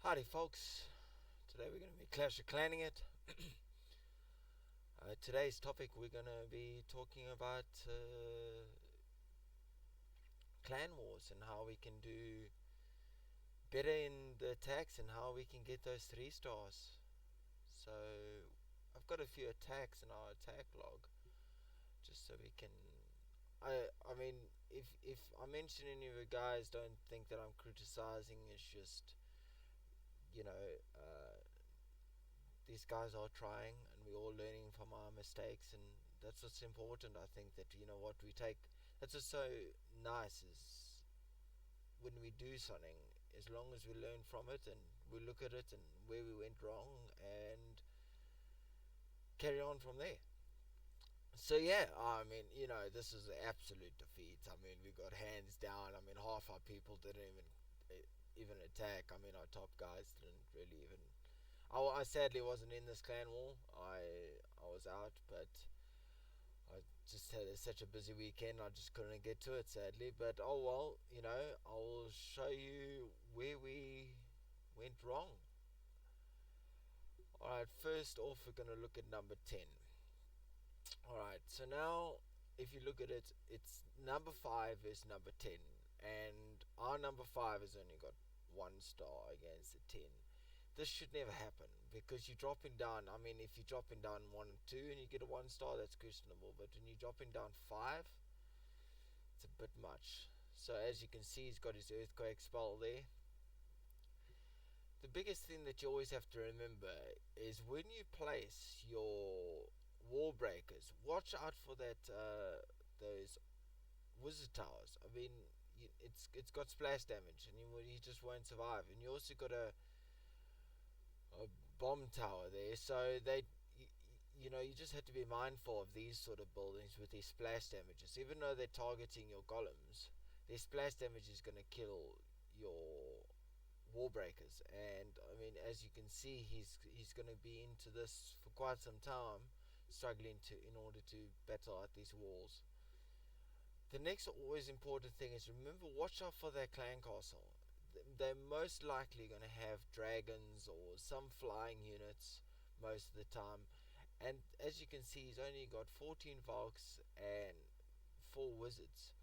Howdy, folks. Today we're going to be Clash of Clanning it. Today's topic, we're going to be talking about clan wars and how we can do better in the attacks and how we can get those 3 stars. So, I've got a few attacks in our attack log, just so we can. I mean, if I mention any of you guys, don't think that I'm criticizing. It's just, you know, these guys are trying and we're all learning from our mistakes, and that's what's important. I think that, what we take, that's what's so nice, is when we do something, as long as we learn from it and we look at it and where we went wrong and carry on from there. So yeah, I mean, this is an absolute defeat. I mean, we got hands down. I mean, half our people didn't even attack. I mean, our top guys didn't really even. I sadly wasn't in this clan war. I was out, but I just had such a busy weekend. I just couldn't get to it, sadly. But oh well, I'll show you where we went wrong. All right, first off, we're gonna look at number 10. All right, so now if you look at it, it's number 5 is number 10, and our number 5 has only got 1 star against the 10. This should never happen because you're dropping down. I mean, if you're dropping down 1 and 2 and you get a 1 star, that's questionable. But when you're dropping down 5, it's a bit much. So as you can see, he's got his earthquake spell there. The biggest thing that you always have to remember is when you place your wall breakers, watch out for that those wizard towers. I mean, it's got splash damage, and you just won't survive. And you also got a bomb tower there, so you just have to be mindful of these sort of buildings with these splash damages. Even though they're targeting your golems, their splash damage is going to kill your wall breakers. And I mean, as you can see, he's going to be into this for quite some time, struggling to in order to battle out these walls. The next always important thing is, remember, watch out for their clan castle. They're most likely going to have dragons or some flying units most of the time. And as you can see, he's only got 14 Valks and 4 wizards.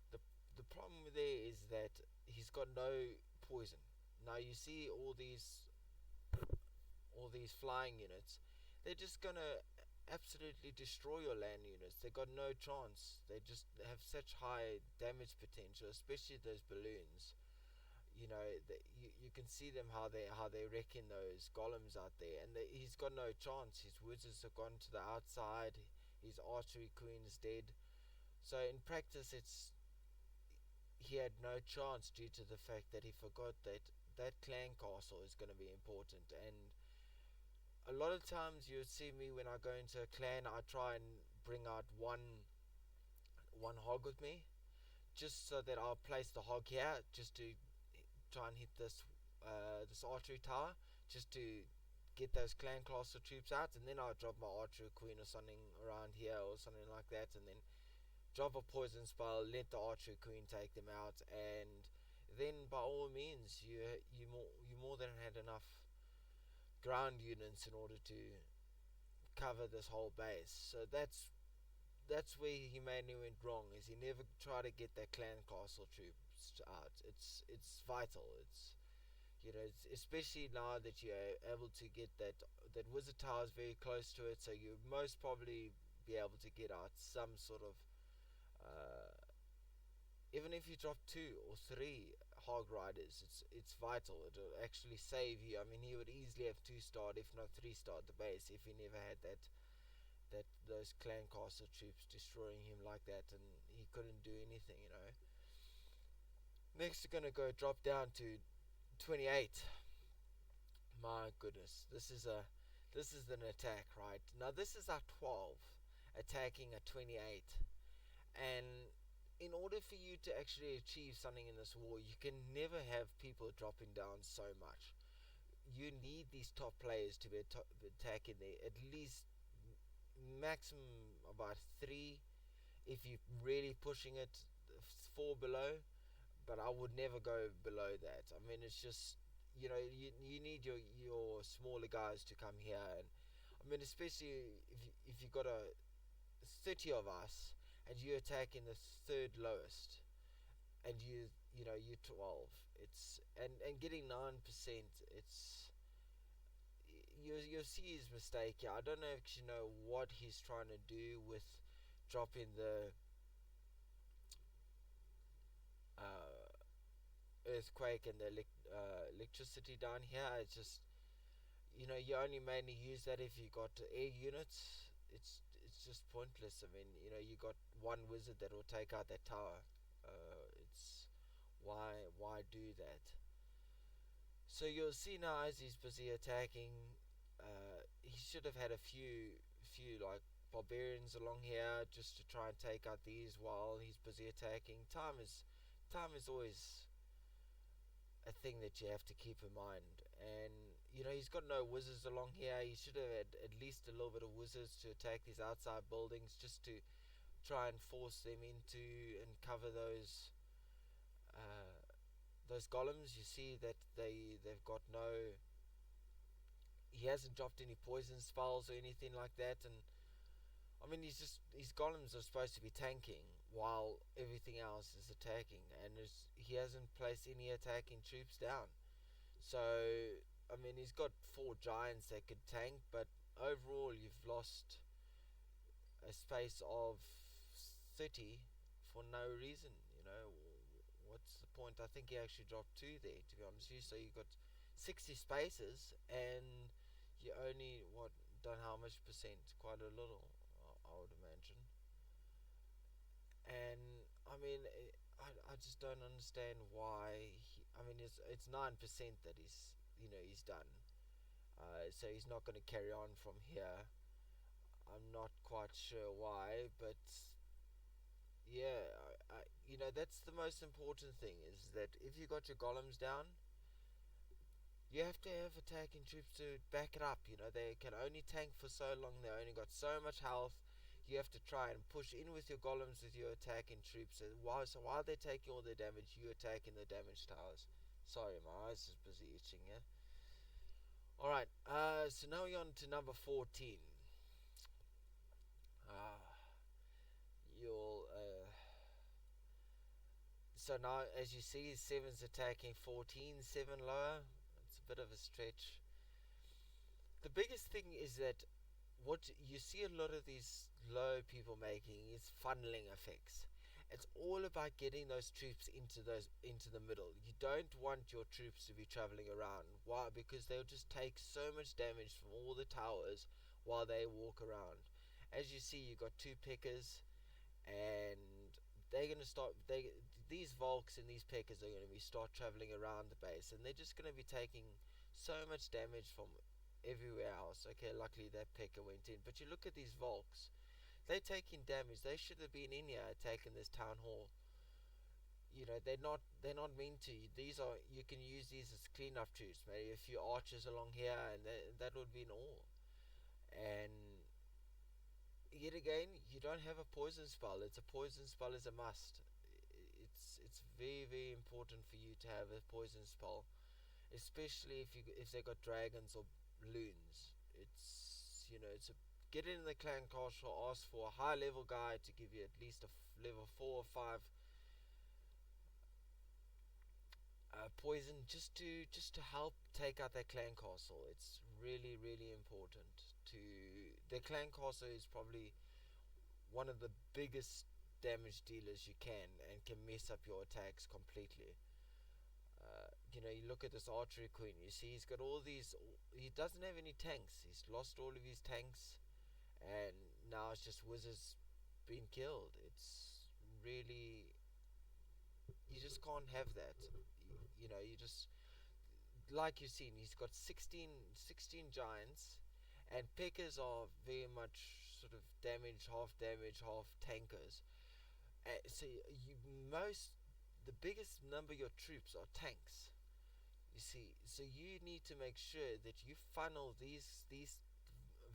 The the problem there is that he's got no poison. Now you see all these flying units, they're just gonna absolutely destroy your land units. They got no chance. They just have such high damage potential, especially those balloons. You can see them how they wrecking those golems out there, and he's got no chance. His wizards have gone to the outside. His archery queen is dead. So in practice, he had no chance due to the fact that he forgot that clan castle is going to be important. And a lot of times you see me when I go into a clan, I try and bring out one hog with me, just so that I'll place the hog here, just to try and hit this archery tower, just to get those clan castle troops out, and then I'll drop my archery queen or something around here or something like that, and then drop a poison spell, let the archer queen take them out, and then by all means you more than had enough ground units in order to cover this whole base. So that's where he mainly went wrong, is he never tried to get that clan castle troops out. It's vital. It's especially now that you're able to get that wizard tower is very close to it, so you most probably be able to get out some sort of uh, even if you drop 2 or 3 hog riders, it's vital. It'll actually save you. I mean, he would easily have 2 starred, if not 3 starred the base, if he never had that those clan castle troops destroying him like that, and he couldn't do anything. Next, we're gonna go drop down to 28. My goodness, this is an attack, right? Now this is our 12 attacking a 28. And in order for you to actually achieve something in this war, you can never have people dropping down so much. You need these top players to be attacking there, at least maximum about 3, if you're really pushing it, 4 below. But I would never go below that. I mean, it's just you need your smaller guys to come here, and I mean, especially if you got a 30 of us and you attack in the third lowest, and you 12. It's and getting 9%. You'll see his mistake here. I don't know if you know what he's trying to do with dropping the uh, earthquake and the electricity down here. It's just, you only mainly use that if you got air units. It's just pointless. I mean, you got one wizard that will take out that tower. It's why do that? So you'll see now as he's busy attacking, he should have had a few like barbarians along here just to try and take out these while he's busy attacking. Time is always a thing that you have to keep in mind. And he's got no wizards along here. He should have had at least a little bit of wizards to attack these outside buildings, just to try and force them into and cover uh, those golems. You see that they've got no. He hasn't dropped any poison spells or anything like that, and I mean his golems are supposed to be tanking while everything else is attacking, and he hasn't placed any attacking troops down. So I mean he's got four giants that could tank, but overall you've lost a space of 30 for no reason. What's the point? I think he actually dropped two there, to be honest with you. So you got 60 spaces, and you only done how much percent? Quite a little, I would imagine. And I mean, I just don't understand why. I mean, it's 9% that he's done. So he's not going to carry on from here. I'm not quite sure why, but yeah, that's the most important thing, is that if you got your golems down, you have to have attacking troops to back it up. They can only tank for so long. They only got so much health. You have to try and push in with your golems with your attacking troops. And while they're taking all the damage, you attacking the damage towers. Sorry, my eyes is busy itching. Yeah. All right. So now we're on to number 14. You'll So now, as you see, 7's attacking 14, 7 lower. It's a bit of a stretch. The biggest thing is that what you see a lot of these low people making is funneling effects. It's all about getting those troops into the middle. You don't want your troops to be traveling around. Why? Because they'll just take so much damage from all the towers while they walk around. As you see, you got two pickers, and they're gonna start. These Volks and these Peckers are gonna be start traveling around the base, and they're just gonna be taking so much damage from everywhere else. Okay, luckily that Pecker went in, but you look at these Volks, they're taking damage. They should have been in here attacking this town hall. They're not meant to. You can use these as cleanup troops. Maybe a few archers along here, and that would be all. And yet again, you don't have a poison spell. A poison spell is a must. It's very, very important for you to have a poison spell, especially if they got dragons or loons. Get in the clan castle, ask for a high level guy to give you at least a level 4 or 5 poison, just to help take out that clan castle. It's really, really important. To The clan castle is probably one of the biggest damage dealers you can mess up your attacks completely. You look at this archery queen. You see, he's got all these. He doesn't have any tanks. He's lost all of his tanks, and now it's just wizards being killed. It's really, you just can't have that. You just, like you've seen, he's got 16 giants, and Peckers are very much sort of damage, half tankers. So the biggest number of your troops are tanks. You see, so you need to make sure that you funnel these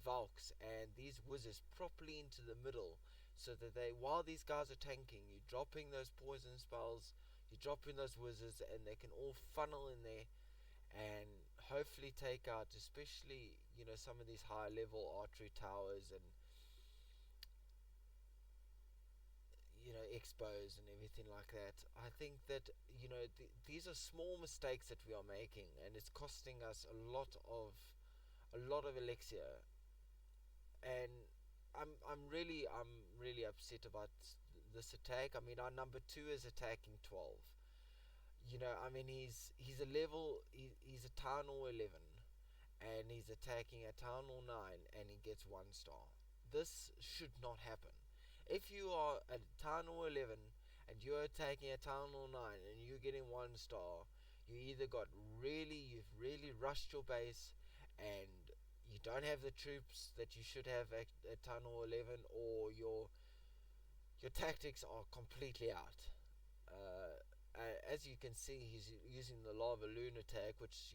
Valks and these wizards properly into the middle, so that while these guys are tanking, you're dropping those poison spells, you're dropping those wizards, and they can all funnel in there and hopefully take out, especially some of these high level archery towers and expos and everything like that. I think that these are small mistakes that we are making, and it's costing us a lot of elixir. And I'm really upset about this attack. I mean, our number two is attacking 12. I mean, he's a level. He's a town hall 11, and he's attacking a town hall 9, and he gets 1 star. This should not happen. If you are a town hall 11 and you're attacking a town hall 9 and you're getting 1 star, you've really rushed your base, and you don't have the troops that you should have at town hall 11, or your tactics are completely out. As you can see, he's using the lava loon attack, which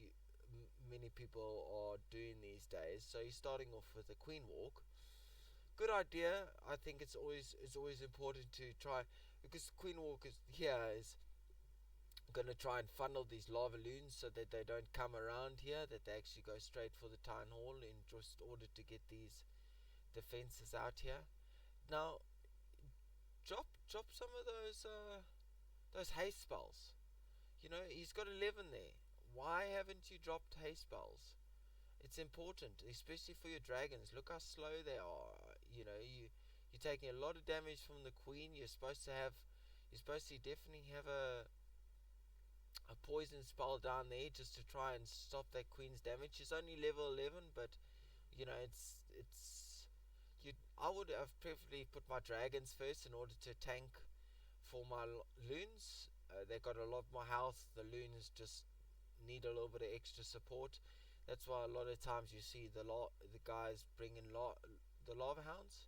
many people are doing these days. So he's starting off with a queen walk. Good idea. I think it's always important to try, because queen walk is gonna try and funnel these lava loons so that they don't come around here, that they actually go straight for the town hall in just order to get these defenses out here. Now, drop some of those haste spells. He's got 11 there. Why haven't you dropped haste spells? It's important, especially for your dragons. Look how slow they are. You're taking a lot of damage from the queen. You're supposed to definitely have a poison spell down there just to try and stop that queen's damage. She's only level 11, but it's you. I would have preferably put my dragons first in order to tank for my loons. They got a lot more health. The loons just need a little bit of extra support. That's why a lot of times you see the guys bring in the lava hounds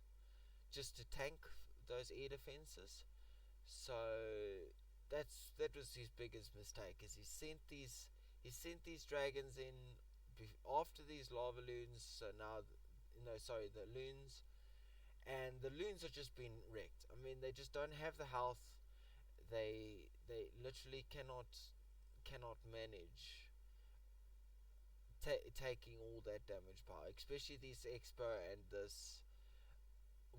just to tank those air defenses. So that was his biggest mistake, is he sent these dragons in after these lava loons. So now, no, sorry, the loons, and the loons are just being wrecked. I mean, they just don't have the health. They literally cannot manage taking all that damage power, especially this expo and this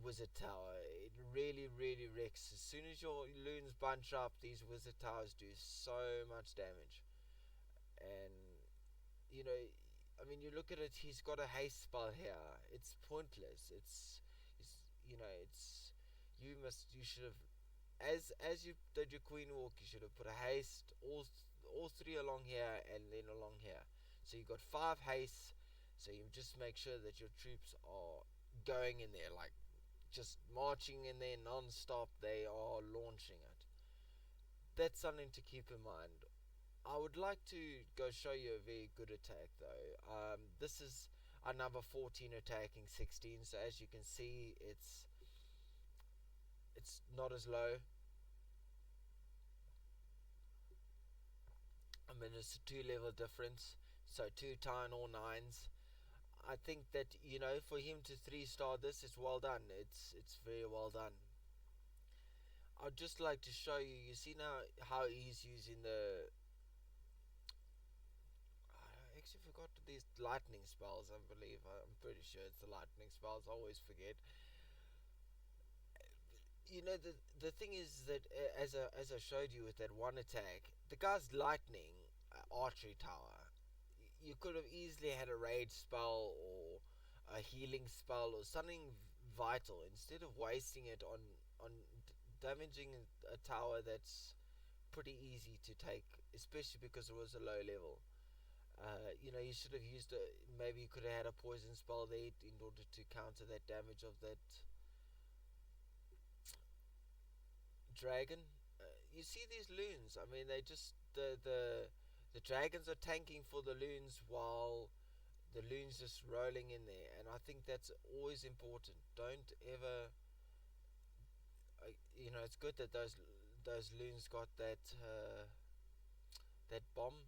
wizard tower. It really, really wrecks. As soon as your loons bunch up, these wizard towers do so much damage. And you know, I mean, you look at it. He's got a haste spell here. It's pointless. It's you should have, as you did your queen walk, you should have put a haste all three along here and then along here. So you got 5 haste. So you just make sure that your troops are going in there, like just marching in there non-stop. They are launching it. That's something to keep in mind. I would like to go show you a very good attack though. This is our number 14 attacking 16. So as you can see, it's not as low. I mean, it's a 2 level difference. So 2 town hall 9s. I think that for him to 3 star this, it's well done. It's very well done. I'd just like to show you. You see now how he's using the. I actually forgot these lightning spells. I believe I'm pretty sure it's the lightning spells. I always forget. The thing is that as I showed you with that one attack, the guy's lightning archery tower. You could have easily had a rage spell or a healing spell or something vital, instead of wasting it on damaging a tower that's pretty easy to take, especially because it was a low level. You should have used maybe you could have had a poison spell there in order to counter that damage of that dragon. You see these loons. I mean, they just the dragons are tanking for the loons, while the loons just rolling in there. And I think that's always important. Don't ever. It's good that those loons got that bomb,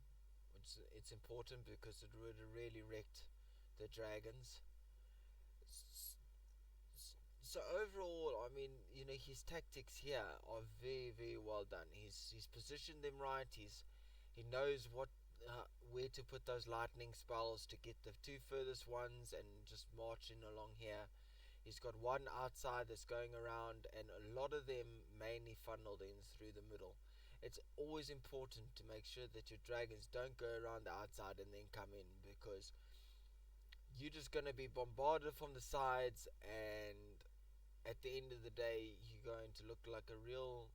which it's important because it would have really wrecked the dragons. So overall, I mean, his tactics here are very, very well done. He's positioned them right. He knows where to put those lightning spells to get the two furthest ones and just marching along here. He's got one outside that's going around, and a lot of them mainly funneled in through the middle. It's always important to make sure that your dragons don't go around the outside and then come in, because you're just going to be bombarded from the sides, and at the end of the day, you're going to look like a real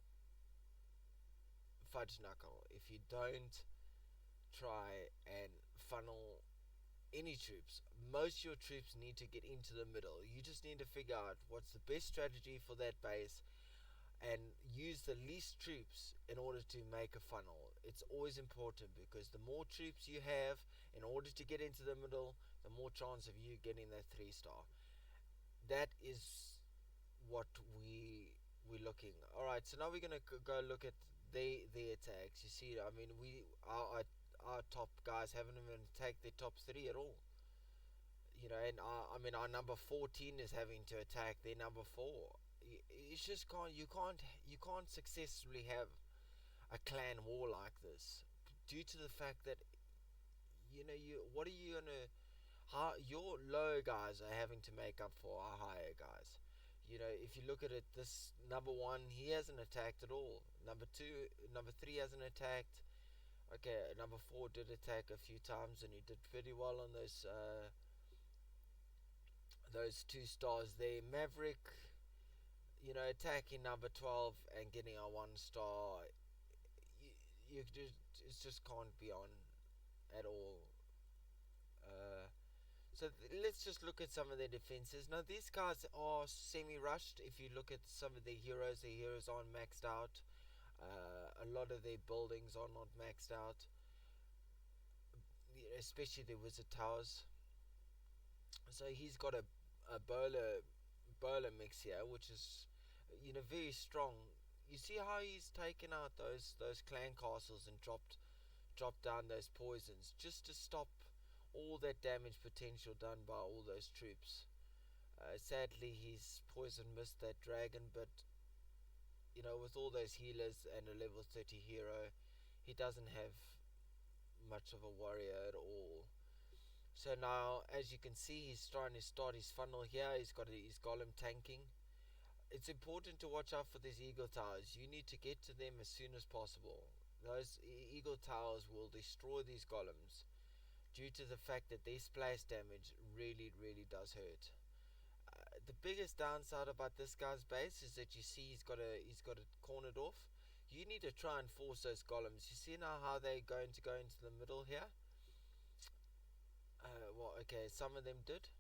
fudge knuckle if you don't try and funnel any troops. Most of your troops need to get into the middle. You just need to figure out what's the best strategy for that base and use the least troops in order to make a funnel. It's always important, because the more troops you have in order to get into the middle, the more chance of you getting that 3 star. That is what we're looking. All right, so now we're gonna go look at the attacks. You see, I mean, our top guys haven't even attacked their top three at all. And I mean, our number 14 is having to attack their number four. It's just you can't successfully have a clan war like this, due to the fact that you what are you gonna how your low guys are having to make up for our higher guys. If you look at it, this number one, he hasn't attacked at all. Number three hasn't attacked. Okay, number four did attack a few times, and he did pretty well on those 2 stars there. Maverick, attacking number 12 and getting a 1 star. You just can't be on at all. So let's just look at some of their defenses. Now these guys are semi-rushed. If you look at some of their heroes aren't maxed out. A lot of their buildings are not maxed out, especially the wizard towers. So he's got a bowler mix here, which is very strong. You see how he's taken out those clan castles and dropped down those poisons, just to stop all that damage potential done by all those troops. Sadly, he's poison missed that dragon, but with all those healers and a level 30 hero, he doesn't have much of a warrior at all. So now, as you can see, he's trying to start his funnel here. He's got his golem tanking. It's important to watch out for these eagle towers. You need to get to them as soon as possible. Those eagle towers will destroy these golems, due to the fact that their splash damage really, really does hurt. The biggest downside about this guy's base is that you see he's got it cornered off. You need to try and force those golems. You see now how they're going to go into the middle here? Well, okay, some of them did.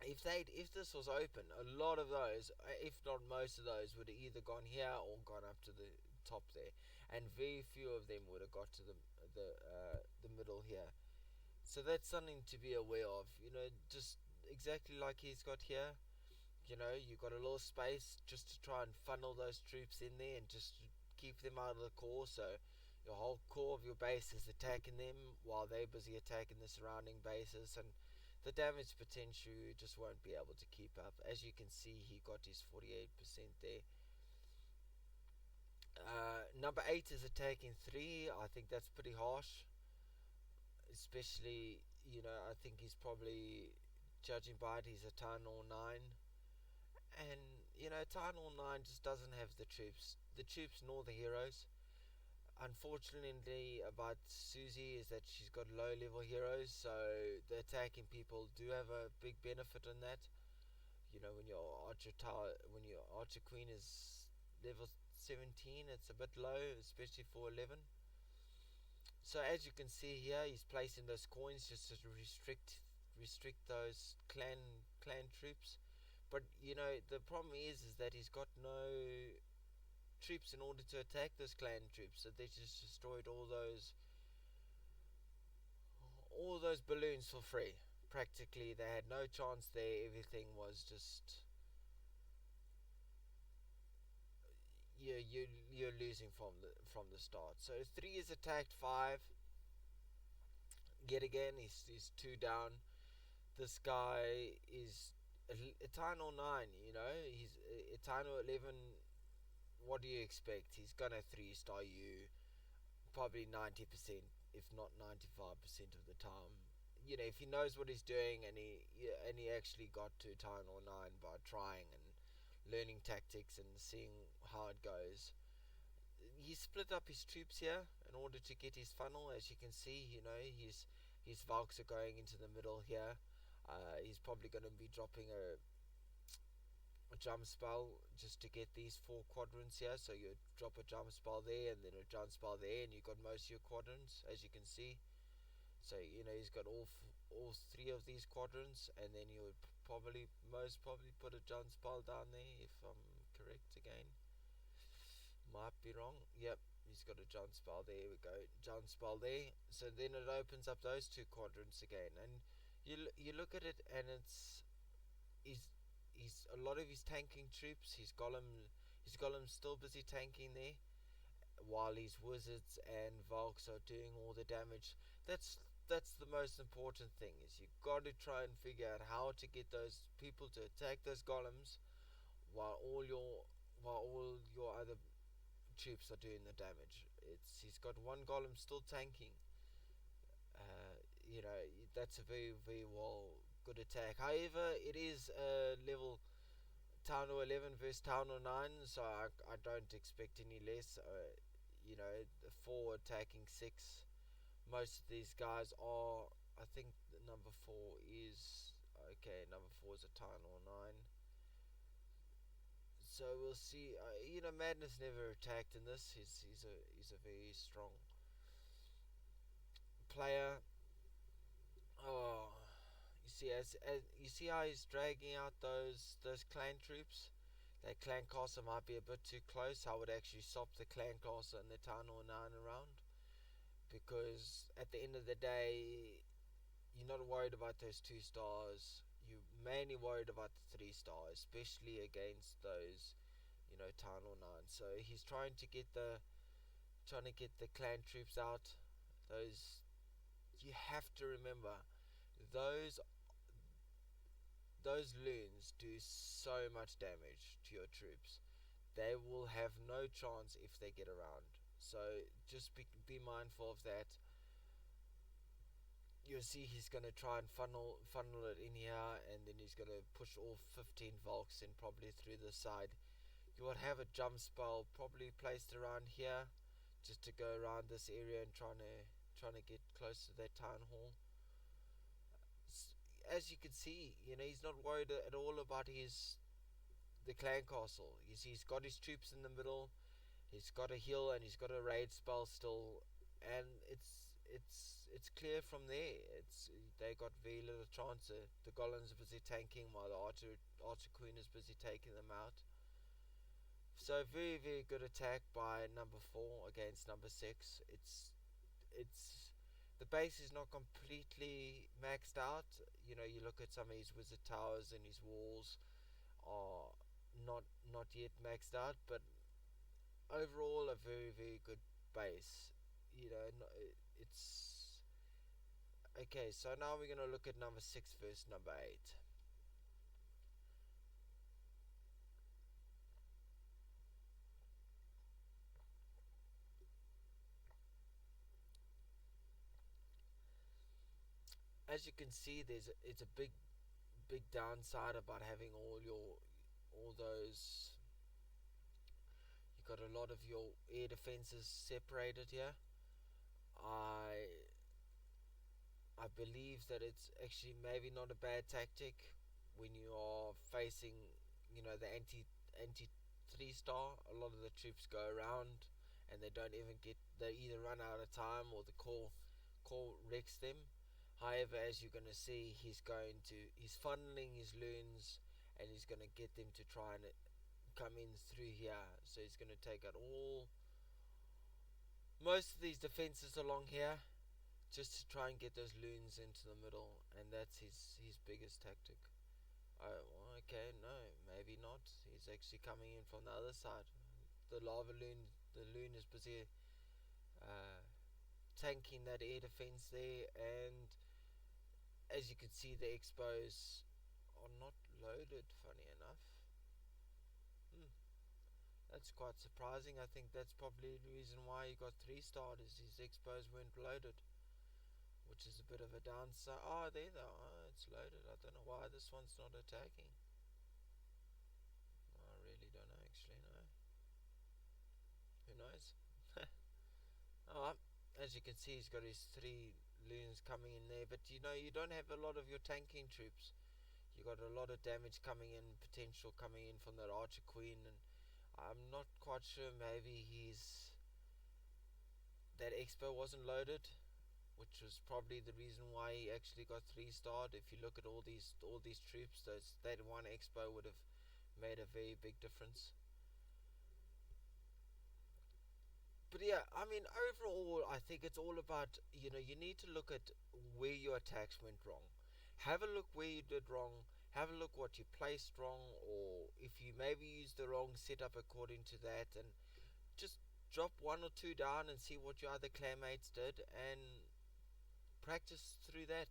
If this was open, a lot of those, if not most of those, would have either gone here or gone up to the top there, and very few of them would have got to the middle here. So that's something to be aware of. Just exactly like he's got here. You got a little space just to try and funnel those troops in there and just keep them out of the core. So your whole core of your base is attacking them while they're busy attacking the surrounding bases, and the damage potential you just won't be able to keep up. As you can see, he got his 48% there. Number 8 is attacking 3. I think that's pretty harsh. Especially, I think he's probably, judging by it, he's a Town Hall 9. And, Town Hall 9 just doesn't have the troops nor the heroes. Unfortunately about Susie is that she's got low level heroes, so the attacking people do have a big benefit in that. When your archer queen is level 17, it's a bit low, especially for 11. So as you can see here, he's placing those coins just to restrict those clan troops. But the problem is that he's got no troops in order to attack those clan troops. So they just destroyed all those balloons for free. Practically, they had no chance there. Everything was just you're losing from the start. So 3 is attacked 5. Yet again, he's 2 down. This guy is Eternal 9. He's Eternal 11. What do you expect? He's gonna 3-star you probably 90%. if not 95% of the time. If he knows what he's doing, and he actually got to town or nine by trying and learning tactics and seeing how it goes. He split up his troops here in order to get his funnel. As you can see, his Valks are going into the middle here. He's probably going to be dropping a jump spell just to get these four quadrants here. So you drop a jump spell there and then a jump spell there, and you got most of your quadrants, as you can see. So he's got all three of these quadrants, and then you would most probably put a jump spell down there, if I'm correct again. Might be wrong. Yep, he's got a jump spell. There we go, jump spell there. So then it opens up those two quadrants again, and you look at it, and he's a lot of his tanking troops. His golem's still busy tanking there, while his wizards and Valks are doing all the damage. That's the most important thing, is you got to try and figure out how to get those people to attack those golems while all your other troops are doing the damage. He's got one golem still tanking. That's a very very good attack. However, it is a level town or 11 versus town or 9, so I don't expect any less. The 4 attacking 6. Most of these guys are, I think the number 4 is, okay, number 4 is a town or 9. So we'll see. Madness never attacked in this. He's a very strong player. Oh, you see how he's dragging out those clan troops. That clan castle might be a bit too close. I would actually stop the clan castle and the town or 9 around, because at the end of the day, you're not worried about those 2 stars. You're mainly worried about the 3 stars, especially against those, town or 9. So he's trying to get the clan troops out. Those, you have to remember, those those loons do so much damage to your troops. They will have no chance if they get around. So just be mindful of that. You'll see he's going to try and funnel it in here, and then he's going to push all 15 Volks in probably through the side. You will have a jump spell probably placed around here, just to go around this area and trying to get close to that town hall. As you can see, he's not worried at all about the clan castle. You see, he's got his troops in the middle. He's got a heal and he's got a raid spell still, and it's clear from there. They got very little chance. The golems are busy tanking while the archer queen is busy taking them out. So very very good attack by number 4 against number 6. It's the base is not completely maxed out. You look at some of his wizard towers and his walls are not yet maxed out, but overall a very very good base. It's okay. So now we're gonna look at number 6 versus number 8. As you can see, it's a big downside about having all those. You got a lot of your air defenses separated here. I believe that it's actually maybe not a bad tactic when you are facing, the anti 3 star. A lot of the troops go around and they don't even get. They either run out of time or the call wrecks them. However, as you're gonna see, he's funneling his loons, and he's gonna get them to try and come in through here. So he's gonna take out most of these defenses along here, just to try and get those loons into the middle, and that's his biggest tactic. Oh, okay, no, maybe not. He's actually coming in from the other side. The loon is busy uh, tanking that air defense there, and as you can see, the expos are not loaded. Funny enough, That's quite surprising. I think that's probably the reason why he got 3 starred is his expos weren't loaded, which is a bit of a downside. Oh, there they are. Oh, it's loaded. I don't know why this one's not attacking. I really don't know actually. No, who knows? Oh, as you can see, he's got his 3 loons coming in there. But you don't have a lot of your tanking troops. You got a lot of damage coming in, potential coming in from that archer queen, and I'm not quite sure. Maybe he's that expo wasn't loaded, which was probably the reason why he actually got 3 starred. If you look at all these troops, that one expo would have made a very big difference. But yeah, I mean, overall, I think it's all about you need to look at where your attacks went wrong. Have a look where you did wrong. Have a look what you placed wrong, or if you maybe used the wrong setup according to that, and just drop 1 or 2 down and see what your other clanmates did, and practice through that.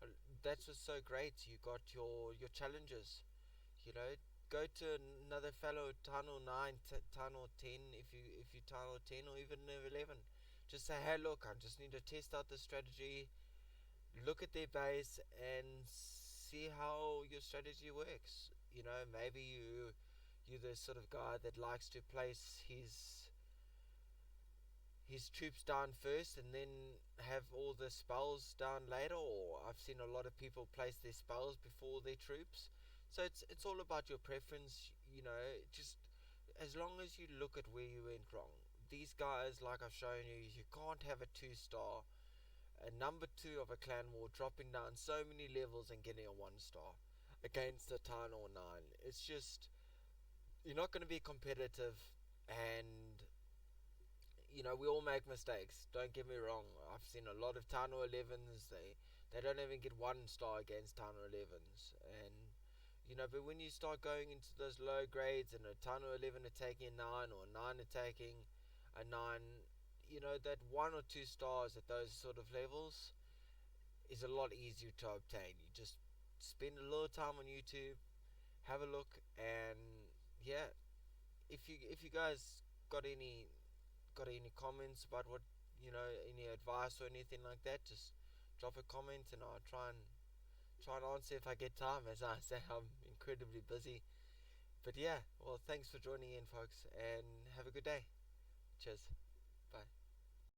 Uh, That's what's so great. You got your challenges. Go to another fellow tunnel 9, tunnel 10, if you tunnel 10 or even 11. Just say, hey, look, I just need to test out the strategy. Look at their base and see how your strategy works. Maybe you're the sort of guy that likes to place his troops down first and then have all the spells down later, or I've seen a lot of people place their spells before their troops. So it's all about your preference, just as long as you look at where you went wrong. These guys, like I've shown you, you can't have a 2 star, a number 2 of a clan war dropping down so many levels and getting a 1 star against a town or 9. It's just, you're not going to be competitive, and we all make mistakes. Don't get me wrong. I've seen a lot of Tano 11s. They don't even get 1 star against Tano 11s, and but when you start going into those low grades and a Tano 11 attacking a 9 or a 9 attacking a 9, that 1 or 2 stars at those sort of levels is a lot easier to obtain. You just spend a little time on YouTube, have a look, and yeah, if you guys got any got any comments about what any advice or anything like that, just drop a comment and I'll try and answer if I get time. As I say, I'm incredibly busy. But yeah, well, thanks for joining in, folks, and have a good day. Cheers.